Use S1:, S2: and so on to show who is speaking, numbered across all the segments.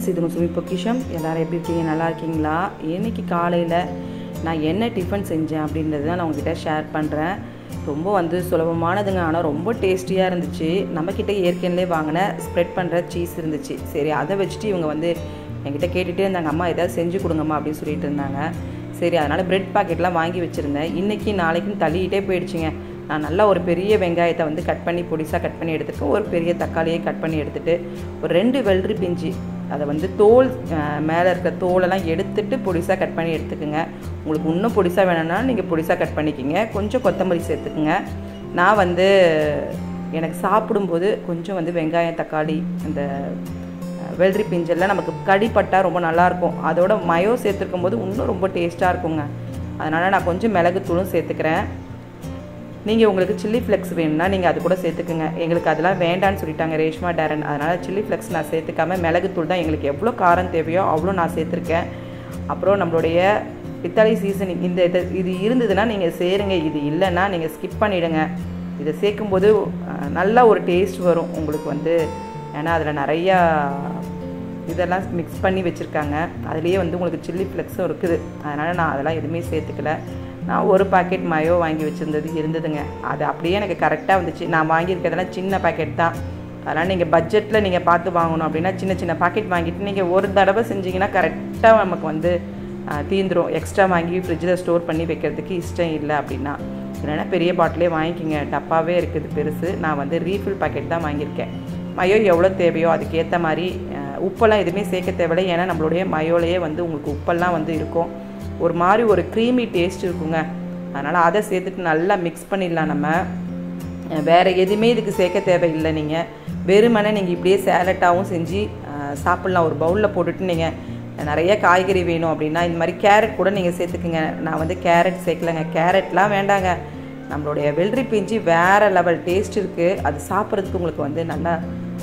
S1: Friends, இது உங்கள் சுமிpokkisham. எல்லோரும் எப்படி இருக்கீங்க? நல்லா இருக்கீங்களா? இன்றைக்கி காலையில் நான் என்ன டிஃபன் செஞ்சேன் அப்படின்றது தான் நான் உங்ககிட்ட ஷேர் பண்ணுறேன். ரொம்ப சுலபமானதுங்க, ஆனால் ரொம்ப டேஸ்டியாக இருந்துச்சு. நம்மக்கிட்ட ஏற்கனவே வாங்கின ஸ்ப்ரெட் பண்ணுற சீஸ் இருந்துச்சு. சரி, அதை வச்சுட்டு இவங்க என்கிட்ட கேட்டுகிட்டே இருந்தாங்க, அம்மா ஏதாவது செஞ்சு கொடுங்கம்மா அப்படின்னு சொல்லிட்டு இருந்தாங்க. சரி, அதனால் ப்ரெட் பாக்கெட்லாம் வாங்கி வச்சுருந்தேன். இன்றைக்கி நாளைக்குன்னு தள்ளிக்கிட்டே போயிடுச்சுங்க. நான் நல்லா ஒரு பெரிய வெங்காயத்தை கட் பண்ணி பொடிசாக கட் பண்ணி எடுத்துட்டு, ஒரு பெரிய தக்காளியை கட் பண்ணி எடுத்துகிட்டு, ஒரு 2 வெள்ளரி பிஞ்சு அதை தோல் மேலே இருக்க தோலெல்லாம் எடுத்துகிட்டு பொடிசாக கட் பண்ணி எடுத்துக்கோங்க. உங்களுக்கு இன்னும் பொடிசாக வேணும்னா நீங்கள் பொடிசாக கட் பண்ணிக்கிங்க. கொஞ்சம் கொத்தமல்லி சேர்த்துக்குங்க. நான் எனக்கு சாப்பிடும்போது கொஞ்சம் வெங்காயம், தக்காளி, அந்த வெள்ளரி பிஞ்செல்லாம் நமக்கு கடிப்பட்டால் ரொம்ப நல்லாயிருக்கும். அதோட மயோ சேர்த்துருக்கும் போது இன்னும் ரொம்ப டேஸ்ட்டாக இருக்குங்க. அதனால் நான் கொஞ்சம் மிளகுத்தூளும் சேர்த்துக்கிறேன். நீங்கள் உங்களுக்கு சில்லி ஃப்ளெக்ஸ் வேணும்னா நீங்கள் அது கூட சேர்த்துக்குங்க. எங்களுக்கு அதெல்லாம் வேண்டான்னு சொல்லிட்டாங்க ரேஷ்மா டேரன். அதனால் சில்லி ஃப்ளெக்ஸ் நான் சேர்த்துக்காமல் மிளகுத்தூள் தான் எங்களுக்கு எவ்வளோ காரம் தேவையோ அவ்வளோ நான் சேர்த்துருக்கேன். அப்புறம் நம்மளுடைய பித்தாளி சீசனிங் இது இருந்ததுன்னா நீங்கள் சேருங்க, இது இல்லைன்னா நீங்கள் ஸ்கிப் பண்ணிவிடுங்க. இதை சேர்க்கும்போது நல்ல ஒரு டேஸ்ட் வரும் உங்களுக்கு. ஏன்னா அதில் நிறையா இதெல்லாம் மிக்ஸ் பண்ணி வச்சுருக்காங்க. அதுலேயே உங்களுக்கு சில்லி ஃப்ளெக்ஸும் இருக்குது. அதனால் நான் அதெல்லாம் எதுவுமே சேர்த்துக்கல. நான் ஒரு பாக்கெட் மயோ வாங்கி இருந்ததுங்க. அது அப்படியே எனக்கு கரெக்டாக வந்துச்சு. நான் வாங்கியிருக்கிறதெல்லாம் சின்ன பாக்கெட் தான். அதனால் நீங்கள் பட்ஜெட்டில் நீங்கள் பார்த்து வாங்கணும் அப்படின்னா சின்ன சின்ன பாக்கெட் வாங்கிட்டு நீங்கள் ஒரு தடவை செஞ்சிங்கன்னா கரெக்டாக நமக்கு தீந்துடும். எக்ஸ்ட்ரா வாங்கி ஃப்ரிட்ஜில் ஸ்டோர் பண்ணி வைக்கிறதுக்கு இஷ்டம் இல்லை அப்படின்னா, இல்லைன்னா பெரிய பாட்டிலே வாங்கிக்கிங்க. டப்பாவே இருக்குது பெருசு. நான் ரீஃபில் பாக்கெட் தான் வாங்கியிருக்கேன். மயோ எவ்வளோ தேவையோ அதுக்கேற்ற மாதிரி உப்பெல்லாம் எதுவுமே சேர்க்க தேவையில்லை. ஏன்னா நம்மளுடைய மயோலையே உங்களுக்கு உப்பெல்லாம் இருக்கும். ஒரு மாதிரி ஒரு க்ரீமி டேஸ்ட் இருக்குங்க. அதனால் அதை சேர்த்துட்டு நல்லா மிக்ஸ் பண்ணிடலாம். நம்ம வேறு எதுவுமே இதுக்கு சேர்க்க தேவையில்லை. நீங்கள் வெறுமனே நீங்கள் இப்படியே சேலட்டாகவும் செஞ்சு சாப்பிட்லாம். ஒரு பவுலில் போட்டுட்டு நீங்கள் நிறைய காய்கறி வேணும் அப்படின்னா இந்த மாதிரி கேரட் கூட நீங்கள் சேர்த்துக்குங்க. நான் கேரட் சேர்க்கலைங்க. கேரட்லாம் வேண்டாங்க. நம்மளுடைய வெள்ளரி பிஞ்சு வேறு லெவல் டேஸ்ட் இருக்குது. அது சாப்பிட்றதுக்கு உங்களுக்கு நல்லா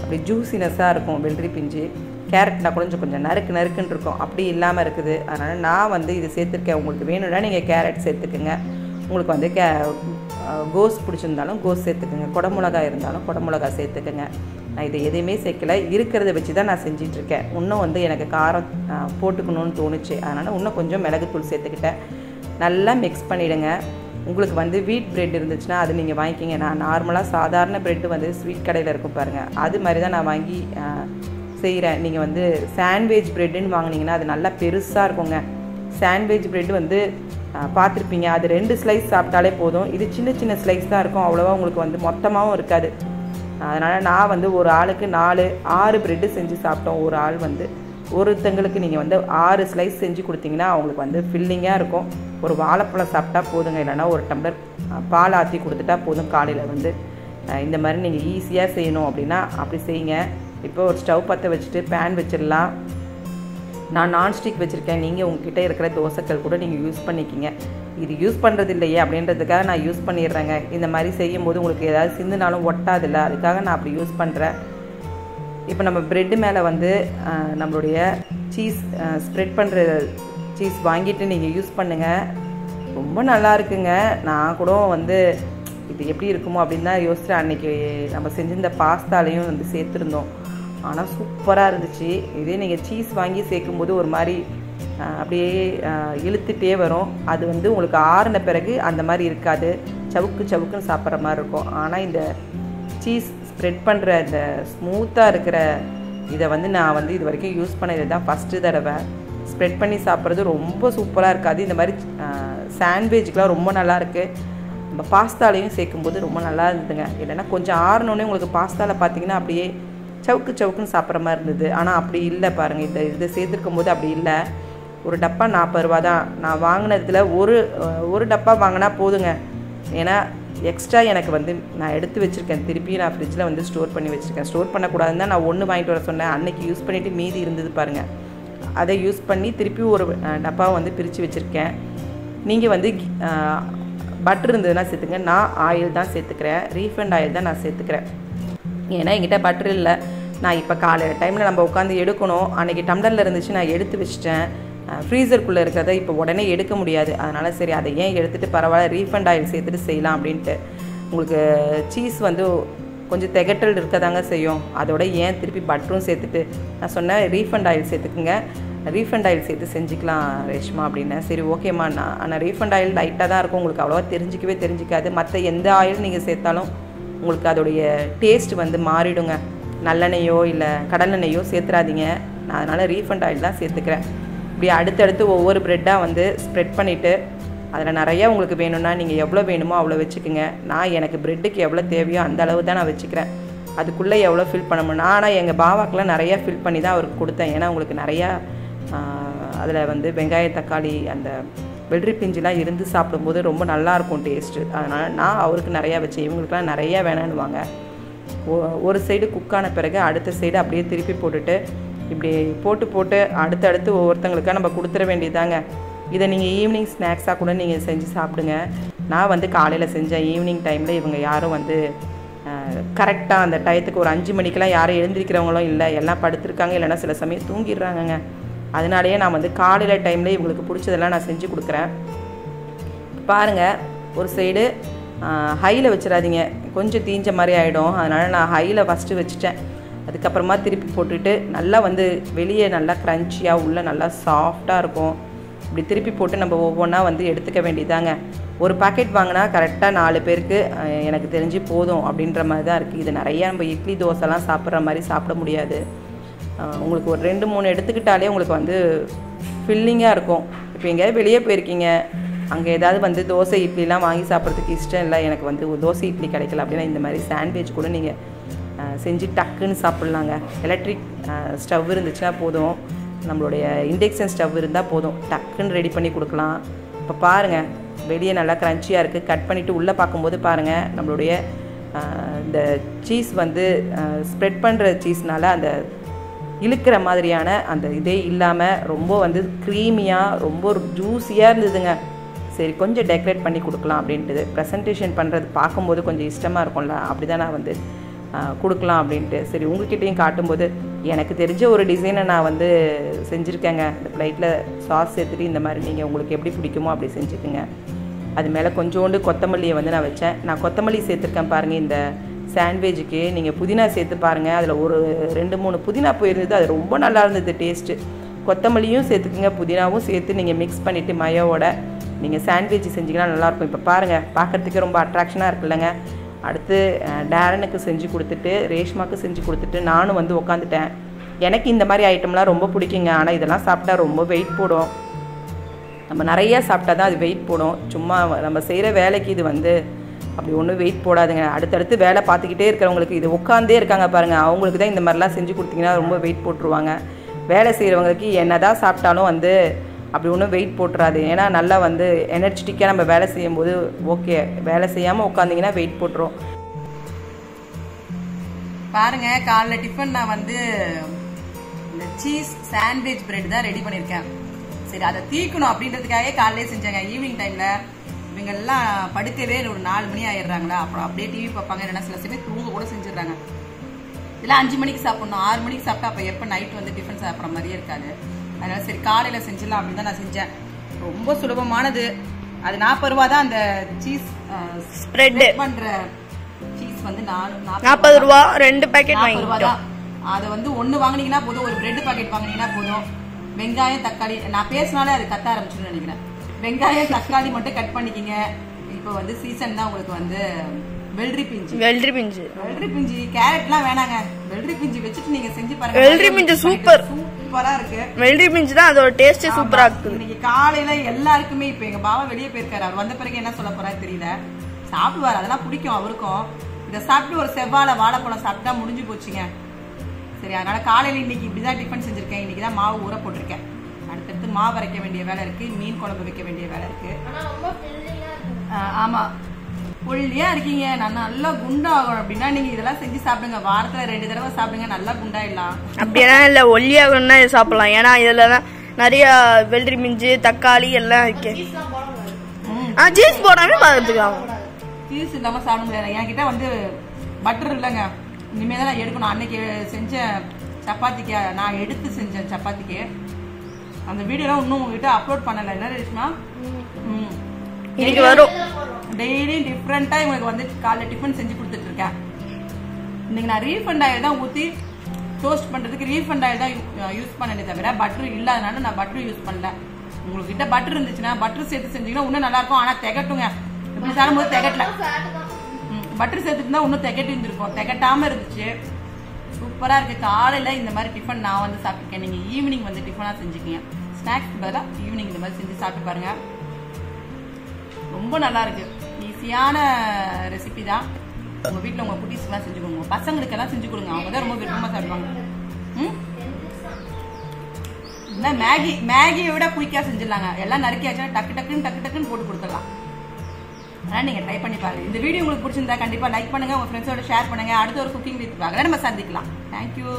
S1: அப்படி ஜூஸினஸ்ஸாக இருக்கும். வெள்ளரி பிஞ்சு கேரட்னா கொஞ்சம் நறுக்குன்னு இருக்கும். அப்படி இல்லாமல் இருக்குது. அதனால் நான் இது சேர்த்துருக்கேன். உங்களுக்கு வேணும்னா நீங்கள் கேரட் சேர்த்துக்குங்க. உங்களுக்கு கோஸ் பிடிச்சிருந்தாலும் கோஸ் சேர்த்துக்குங்க. குடமிளகா இருந்தாலும் குடமிளகா சேர்த்துக்குங்க. நான் இதை எதையுமே சேர்க்கலை. இருக்கிறத வச்சு தான் நான் செஞ்சிட்ருக்கேன். இன்னும் எனக்கு காரம் போட்டுக்கணும்னு தோணுச்சு. அதனால் இன்னும் கொஞ்சம் மிளகுத்தூள் சேர்த்துக்கிட்டேன். நல்லா மிக்ஸ் பண்ணிவிடுங்க. உங்களுக்கு வீட் பிரெட் இருந்துச்சுன்னா அது நீங்கள் வாங்கிக்கிங்க. நான் நார்மலாக சாதாரண ப்ரெட்டு ஸ்வீட் கடையில் இருக்கும் பாருங்கள், அது மாதிரி தான் நான் வாங்கி செய்கிறேன். நீங்கள் சாண்ட்விச் ப்ரெட்டுன்னு வாங்கினீங்கன்னா அது நல்லா பெருசாக இருக்குங்க. சாண்ட்விச் ப்ரெட்டு பார்த்துருப்பீங்க, அது 2 ஸ்லைஸ் சாப்பிட்டாலே போதும். இது சின்ன சின்ன ஸ்லைஸ் தான் இருக்கும். அவ்வளோவா உங்களுக்கு மொத்தமாகவும் இருக்காது. அதனால் நான் ஒரு ஆளுக்கு 6 ப்ரெட்டு செஞ்சு சாப்பிட்டோம். ஒரு ஆள் ஒருத்தங்களுக்கு நீங்கள் 6 ஸ்லைஸ் செஞ்சு கொடுத்தீங்கன்னா அவங்களுக்கு ஃபில்லிங்காக இருக்கும். ஒரு வாழைப்பழம் சாப்பிட்டா போதுங்க. இல்லைனா ஒரு டம்ளர் பால் ஆற்றி கொடுத்துட்டா போதும். காலையில் இந்த மாதிரி நீங்கள் ஈஸியாக செய்யணும் அப்படின்னா அப்படி செய்யுங்க. இப்போ ஒரு ஸ்டவ் பற்ற வச்சுட்டு பேன் வச்சிடலாம். நான் நான்ஸ்டிக் வச்சுருக்கேன். நீங்கள் உங்ககிட்ட இருக்கிற தோசைக்கல் கூட நீங்கள் யூஸ் பண்ணிக்கிங்க. இது யூஸ் பண்ணுறது இல்லையே அப்படின்றதுக்காக நான் யூஸ் பண்ணிடுறேங்க. இந்த மாதிரி செய்யும் போது உங்களுக்கு ஏதாவது சிந்துனாலும் ஒட்டாதில்லை, அதுக்காக நான் அப்படி யூஸ் பண்ணுறேன். இப்போ நம்ம ப்ரெட்டு மேலே நம்மளுடைய சீஸ் ஸ்ப்ரெட் பண்ணுற சீஸ் வாங்கிட்டு நீங்கள் யூஸ் பண்ணுங்கள். ரொம்ப நல்லா இருக்குங்க. நான் கூட இது எப்படி இருக்குமோ அப்படின்னு தான் யோசிச்சேன். அன்றைக்கி நம்ம செஞ்சிருந்த பாஸ்தாலையும் சேர்த்துருந்தோம். ஆனால் சூப்பராக இருந்துச்சு. இதே நீங்கள் சீஸ் வாங்கி சேர்க்கும்போது ஒரு மாதிரி அப்படியே இழுத்துட்டே வரும். அது உங்களுக்கு ஆறின பிறகு அந்த மாதிரி இருக்காது. சவுக்குன்னு சாப்பிட்ற மாதிரி இருக்கும். ஆனால் இந்த சீஸ் ஸ்ப்ரெட் பண்ணுற இந்த ஸ்மூத்தாக இருக்கிற இதை நான் இது வரைக்கும் யூஸ் பண்ணது தான் ஃபஸ்ட்டு தடவை. ஸ்ப்ரெட் பண்ணி சாப்பிட்றது ரொம்ப சூப்பராக இருக்காது. இந்த மாதிரி சாண்ட்விச்சுக்கெலாம் ரொம்ப நல்லாயிருக்கு. நம்ம பாஸ்தாலையும் சேர்க்கும்போது ரொம்ப நல்லா இருந்ததுங்க. இல்லைன்னா கொஞ்சம் ஆறினோடனே உங்களுக்கு பாஸ்தாவில் பார்த்தீங்கன்னா அப்படியே சவுக்குன்னு சாப்பிட்ற மாதிரி இருந்தது. ஆனால் அப்படி இல்லை பாருங்கள். இதை சேர்த்துருக்கும் போது அப்படி இல்லை. ஒரு டப்பா 40 ரூபா தான். நான் வாங்கினதில் ஒரு டப்பா வாங்கினா போதுங்க. ஏன்னா எக்ஸ்ட்ரா எனக்கு நான் எடுத்து வச்சுருக்கேன். திருப்பி நான் ஃப்ரிட்ஜில் ஸ்டோர் பண்ணி வச்சுருக்கேன். ஸ்டோர் பண்ணக்கூடாதுன்னு தான் நான் 1 வாங்கிட்டு வர சொன்னேன். அன்றைக்கி யூஸ் பண்ணிவிட்டு மீதி இருந்தது பாருங்கள், அதை யூஸ் பண்ணி திருப்பி ஒரு டப்பாவை பிரித்து வச்சுருக்கேன். நீங்கள் பட்டர் இருந்ததுன்னா சேர்த்துங்க. நான் ஆயில் தான் சேர்த்துக்கிறேன். ரீஃபண்ட் ஆயில் தான் நான் சேர்த்துக்கிறேன். ஏன்னா என்கிட்ட பட்டர் இல்லை. நான் இப்போ காலையில் டைமில் நம்ம உட்காந்து எடுக்கணும். அன்றைக்கி டம்ளரில் இருந்துச்சு, நான் எடுத்து வச்சிட்டேன். ஃப்ரீசருக்குள்ளே இருக்கிறத இப்போ உடனே எடுக்க முடியாது. அதனால் சரி, அதை ஏன் எடுத்துகிட்டு பரவாயில்ல ரீஃபண்ட் ஆயில் சேர்த்துட்டு செய்யலாம் அப்படின்ட்டு. உங்களுக்கு சீஸ் கொஞ்சம் திகட்டல் இருக்கதாங்க செய்யும். அதோட ஏன் திருப்பி பட்டரும் சேர்த்துட்டு நான் சொன்னேன் ரீஃபண்ட் ஆயில் சேர்த்துக்குங்க, ரீஃபண்ட் ஆயில் சேர்த்து செஞ்சுக்கலாம் ரேஷ்மா அப்படின்னேன். சரி ஓகேம்மா, ஆனால் ரீஃபண்ட் ஆயில் லைட்டாக தான் இருக்கும், உங்களுக்கு அவ்வளோவா தெரிஞ்சிக்காது. மற்ற எந்த ஆயில் நீங்கள் சேர்த்தாலும் உங்களுக்கு அதோடைய டேஸ்ட் வந்து மாறிடுங்க. நல்லெண்ணெயோ இல்லை கடலெண்ணெயோ சேர்த்துறாதீங்க. நான் அதனால் ரீஃபண்ட் ஆயில் தான் சேர்த்துக்கிறேன். இப்படி அடுத்தடுத்து ஒவ்வொரு ப்ரெட்டாக வந்து ஸ்ப்ரெட் பண்ணிவிட்டு அதில் நிறையா உங்களுக்கு வேணும்னா நீங்கள் எவ்வளோ வேணுமோ அவ்வளோ வச்சுக்கோங்க. நான் எனக்கு ப்ரெட்டுக்கு எவ்வளோ தேவையோ அந்த அளவு தான் நான் வச்சுக்கிறேன். அதுக்குள்ளே எவ்வளோ ஃபில் பண்ண முடியும். ஆனால் எங்கள் பாவாக்கெலாம் நிறையா ஃபில் பண்ணி தான் அவருக்கு கொடுத்தேன். ஏன்னா உங்களுக்கு நிறையா அதில் வந்து வெங்காய தக்காளி அந்த வெள்ளரி பிஞ்சுலாம் இருந்து சாப்பிடும்போது ரொம்ப நல்லாயிருக்கும் டேஸ்ட்டு. அதனால் நான் அவருக்கு நிறையா வச்சேன். இவங்களுக்குலாம் நிறையா வேணான்னுவாங்க. ஒரு சைடு குக்கான பிறகு அடுத்த சைடு அப்படியே திருப்பி போட்டுட்டு இப்படி போட்டு அடுத்தடுத்து ஒவ்வொருத்தங்களுக்காக நம்ம கொடுத்துட வேண்டியதாங்க. இதை நீங்கள் ஈவினிங் ஸ்நாக்ஸாக கூட நீங்கள் செஞ்சு சாப்பிடுங்க. நான் வந்து காலையில் செஞ்சேன். ஈவினிங் டைமில் இவங்க யாரும் வந்து கரெக்டாக அந்த டயத்துக்கு ஒரு 5 மணிக்கெலாம் யாரும் எழுந்திருக்கிறவங்களும் இல்லை, எல்லாம் படுத்துருக்காங்க, இல்லைன்னா சில சமயம் தூங்கிடுறாங்கங்க. அதனாலேயே நான் வந்து காலையில் டைமில் இவங்களுக்கு பிடிச்சதெல்லாம் நான் செஞ்சு கொடுக்குறேன். பாருங்கள், ஒரு சைடு ஹையில் வச்சிடாதீங்க, கொஞ்சம் தீஞ்ச மாதிரி ஆகிடும். அதனால் நான் ஹையில் ஃபஸ்ட்டு வச்சுட்டேன். அதுக்கப்புறமா திருப்பி போட்டுட்டு நல்லா வந்து வெளியே நல்லா க்ரன்ச்சியாக உள்ள நல்லா சாஃப்டாக இருக்கும். இப்படி திருப்பி போட்டு நம்ம ஒவ்வொன்றா வந்து எடுத்துக்க வேண்டியதாங்க. ஒரு பாக்கெட் வாங்கினா கரெக்டாக 4 பேருக்கு எனக்கு தெரிஞ்சு போதும் அப்படின்ற மாதிரி தான் இருக்குது. இது நிறையா நம்ம இட்லி தோசைலாம் சாப்பிட்ற மாதிரி சாப்பிட முடியாது. உங்களுக்கு ஒரு 2-3 எடுத்துக்கிட்டாலே உங்களுக்கு வந்து ஃபில்லிங்காக இருக்கும். இப்போ எங்கேயாவது வெளியே போயிருக்கீங்க, அங்கே ஏதாவது வந்து தோசை இட்லிலாம் வாங்கி சாப்பிட்றதுக்கு இஷ்டம் இல்லை, எனக்கு வந்து தோசை இட்லி கிடைக்கல அப்படின்னா இந்த மாதிரி சாண்ட்விச் கூட நீங்கள் செஞ்சு டக்குன்னு சாப்பிட்லாங்க. எலக்ட்ரிக் ஸ்டவ் இருந்துச்சுன்னா போதும், நம்மளுடைய இண்டக்ஷன் ஸ்டவ் இருந்தால் போதும், டக்குன்னு ரெடி பண்ணி கொடுக்கலாம். இப்போ பாருங்கள், வெளியே நல்லா க்ரன்ச்சியாக இருக்குது. கட் பண்ணிவிட்டு உள்ளே பார்க்கும்போது பாருங்கள், நம்மளுடைய இந்த சீஸ் வந்து ஸ்ப்ரெட் பண்ணுற சீஸ்னால் அந்த இழுக்கிற மாதிரியான அந்த இதே இல்லாமல் ரொம்ப வந்து க்ரீமியாக ரொம்ப ஜூஸியாக இருந்ததுங்க. சரி கொஞ்சம் டெக்கரேட் பண்ணி கொடுக்கலாம் அப்படின்ட்டு ப்ரெசன்டேஷன் பண்ணுறது பார்க்கும்போது கொஞ்சம் இஷ்டமாக இருக்கும்ல, அப்படி தான் நான் வந்து கொடுக்கலாம் அப்படின்ட்டு. சரி உங்கள்கிட்டையும் காட்டும்போது எனக்கு தெரிஞ்ச ஒரு டிசைனை நான் வந்து செஞ்சுருக்கேங்க. இந்த ப்ளைட்டில் சாஸ் சேர்த்துட்டு இந்த மாதிரி நீங்கள் உங்களுக்கு எப்படி பிடிக்குமோ அப்படி செஞ்சுக்குங்க. அது மேலே கொஞ்சோண்டு கொத்தமல்லியை வந்து நான் வச்சேன். நான் கொத்தமல்லி சேர்த்துருக்கேன் பாருங்கள். இந்த சாண்ட்விச்சுக்கு நீங்கள் புதினா சேர்த்து பாருங்கள். அதில் ஒரு 2-3 புதினா போயிருந்தது, அது ரொம்ப நல்லா இருந்தது டேஸ்ட்டு. கொத்தமல்லியும் சேர்த்துக்குங்க, புதினாவும் சேர்த்து நீங்கள் மிக்ஸ் பண்ணிவிட்டு மயோவோட நீங்கள் சாண்ட்விச் செஞ்சிங்கன்னா நல்லாயிருக்கும். இப்போ பாருங்கள், பார்க்குறதுக்கே ரொம்ப அட்ராக்ஷனாக இருக்குல்லங்க. அடுத்து டேரனுக்கு செஞ்சு கொடுத்துட்டு ரேஷ்மாவுக்கு செஞ்சு கொடுத்துட்டு நானும் வந்து உக்காந்துட்டேன். எனக்கு இந்த மாதிரி ஐட்டம்லாம் ரொம்ப பிடிக்குங்க. ஆனால் இதெல்லாம் சாப்பிட்டா ரொம்ப வெயிட் போடும். நம்ம நிறையா சாப்பிட்டா தான் அது வெயிட் போடும். சும்மா நம்ம செய்கிற வேலைக்கு இது வந்து அப்படி ஒன்றும் வெயிட் போடாதுங்க. அடுத்தடுத்து வேலை பார்த்துக்கிட்டே இருக்கிறவங்களுக்கு, இது உட்காந்தே இருக்காங்க பாருங்கள், அவங்களுக்கு தான் இந்த மாதிரிலாம் செஞ்சு கொடுத்தீங்கன்னா ரொம்ப வெயிட் போட்டுருவாங்க. வேலை செய்கிறவங்களுக்கு என்ன தான் சாப்பிட்டாலும் வந்து அப்படி ஒன்றும் வெயிட் போட்டுறாது. ஏன்னா நல்லா வந்து எனர்ஜெட்டிக்காக நம்ம வேலை செய்யும்போது ஓகே, வேலை செய்யாமல் உட்காந்திங்கன்னா வெயிட் போட்டுரும். பாருங்கள், காலைல டிஃபன் நான் வந்து இந்த சீஸ் சாண்ட்விச் பிரெட் தான் ரெடி பண்ணியிருக்கேன். சரி அதை தீக்கணும் அப்படின்றதுக்காகவே காலையிலே செஞ்சாங்க. ஈவினிங் டைமில் இவங்கெல்லாம் படுக்கவே ஒரு 4 மணி ஆயிடுறாங்களா, அப்புறம் அப்படியே டிவி பார்ப்பாங்க, இல்லைன்னா சில சமயம் தூங்க கூட செஞ்சிடுறாங்க. இதெல்லாம் 5 மணிக்கு சாப்பிட்ணும், 6 மணிக்கு சாப்பிட்டா அப்போ எப்போ நைட் வந்து டிஃபன் சாப்பிட்ற மாதிரியே இருக்காது. அதனால சரி காலையில் செஞ்சிடலாம் அப்படின்னு தான் நான் செஞ்சேன். ரொம்ப சுலபமானது. அது 40 ரூபா தான். அந்த சீஸ் ஸ்ப்ரெட் பண்ணுற சீஸ் வந்து 40 ரூபா 2 பேக்கெட் வாங்கிட்டோம். அதை வந்து 1 வாங்கினீங்கன்னா போதும், ஒரு பிரெட் பாக்கெட் வாங்கினீங்கன்னா போதும். வெங்காயம் தக்காளி, நான் பேசினாலே அது கத்த ஆரம்பிச்சுன்னு நினைக்கிறேன். வெங்காயம் தக்காளி மட்டும் கட் பண்ணிக்கிங்க. இப்போ வந்து சீசன் தான் உங்களுக்கு வந்து வெள்ளரி பிஞ்சு கேரட்லாம் வேணாங்க, வெள்ளரி பிஞ்சு வச்சுட்டு நீங்க செஞ்சு பாருங்க. வெள்ளரி பிஞ்சு சூப்பரா இருக்கு. வெள்ளரி பிஞ்சு தான் அதோட டேஸ்டே சூப்பரா இருக்கு. இன்னைக்கு காலையில எல்லாருக்குமே, இப்ப எங்க பாவா வெளியே போயிருக்காரு, அவர் வந்த பிறகு என்ன சொல்ல போறாரு தெரியல. சாப்பிடுவாரு, அதெல்லாம் பிடிக்கும் அவருக்கும். இதை சாப்பிட்டு ஒரு செவ்வாழை வாழைப்பழம் சாப்பிட்டா முடிஞ்சு போச்சுங்க. சரி அதனால காலையில இன்னைக்கு இப்படிதான் டிஃபன் செஞ்சிருக்கேன். இன்னைக்குதான் மாவு ஊற போட்டிருக்கேன். அடுத்தடுத்து மாவு அரைக்க வேண்டிய வேலை இருக்கு, மீன் குழம்பு வைக்க வேண்டிய வேலை இருக்கு. ஆமா ஒல்லியா இருக்கீங்க, நான் நல்லா குண்டாகணும் அப்படின்னா நீங்க இதெல்லாம் செஞ்சு சாப்பிடுங்க. வாரத்துல 2 தடவை சாப்பிடுங்க, நல்லா குண்டாயிடலாம். அப்படியெல்லாம் இல்ல, ஒல்லியாகணும்னா இது சாப்பிடலாம். ஏன்னா இதுல நிறைய வெள்ளரி மிஞ்சு தக்காளி எல்லாம் இருக்கு. சீஸ் போடாம பாத்துக்கலாம். சீஸ் இல்லாம சாப்பிட முடியாது. என்கிட்ட வந்து பட்டர் இல்லைங்க, இனிமேதான் நான் எடுக்கணும். அன்னைக்கு செஞ்ச சப்பாத்திக்கு நான் எடுத்து செஞ்சேன் சப்பாத்திக்கு. அந்த வீடியோலாம் இன்னும் உங்ககிட்ட அப்லோட் பண்ணல. என்ன ரேஷ்மா? இன்னைக்கு வரும். டெய்லி டிஃப்ரெண்டா இவங்களுக்கு வந்து காலைல டிஃபன் செஞ்சு கொடுத்துட்டு இருக்கேன். இன்னைக்கு நான் ரீஃபண்ட் ஆயில் தான் ஊற்றி டோஸ்ட் பண்ணுறதுக்கு ரீஃபண்ட் ஆயில் தான் யூஸ் பண்ணனே தவிர பட்டர் இல்லாதனால நான் பட்டர் யூஸ் பண்ணல. உங்ககிட்ட பட்டர் இருந்துச்சுன்னா பட்டர் சேர்த்து செஞ்சீங்கன்னா இன்னும் நல்லா இருக்கும். ஆனால் திகட்டுங்க, இப்படி சாப்பிடும்போது திகட்டல. பட்டர் சேர்த்துட்டு இன்னும் திகட்டி இருந்திருக்கும், திகட்டாம இருந்துச்சு. சூப்பரா இருக்கு. காலையில இந்த மாதிரி டிஃபன் நான் வந்து சாப்பிட்டுருக்கேன். நீங்க ஈவினிங் வந்து டிஃபனா செஞ்சுக்கீங்க. ஸ்நாக்ஸ் பதிலாக ஈவினிங் இந்த மாதிரி செஞ்சு சாப்பிட்டு பாருங்க. ரொம்ப நல்லா இருக்கு. ஈஸியான ரெசிபி தான். உங்க வீட்டில் உங்க குட்டீஸ்க்கெல்லாம் செஞ்சு கொடுங்க, பசங்களுக்கெல்லாம் செஞ்சு கொடுங்க. அவங்க தான் ரொம்ப விருப்பமா சாப்பிடுவாங்க. மேகியை விட குயிக்கா செஞ்சிடலாங்க. எல்லாம் நறுக்கியாச்சுன்னா டக்கு டக்குன்னு போட்டு கொடுத்துடலாம். அதனால நீங்க ட்ரை பண்ணி பாருங்க. இந்த வீடியோ உங்களுக்கு பிடிச்சிருந்தா கண்டிப்பா லைக் பண்ணுங்க, உங்க ஃப்ரெண்ட்ஸோட ஷேர் பண்ணுங்க. அடுத்த ஒரு குக்கிங் வித் vlog நம்ம சந்திக்கலாம். தேங்க்யூ.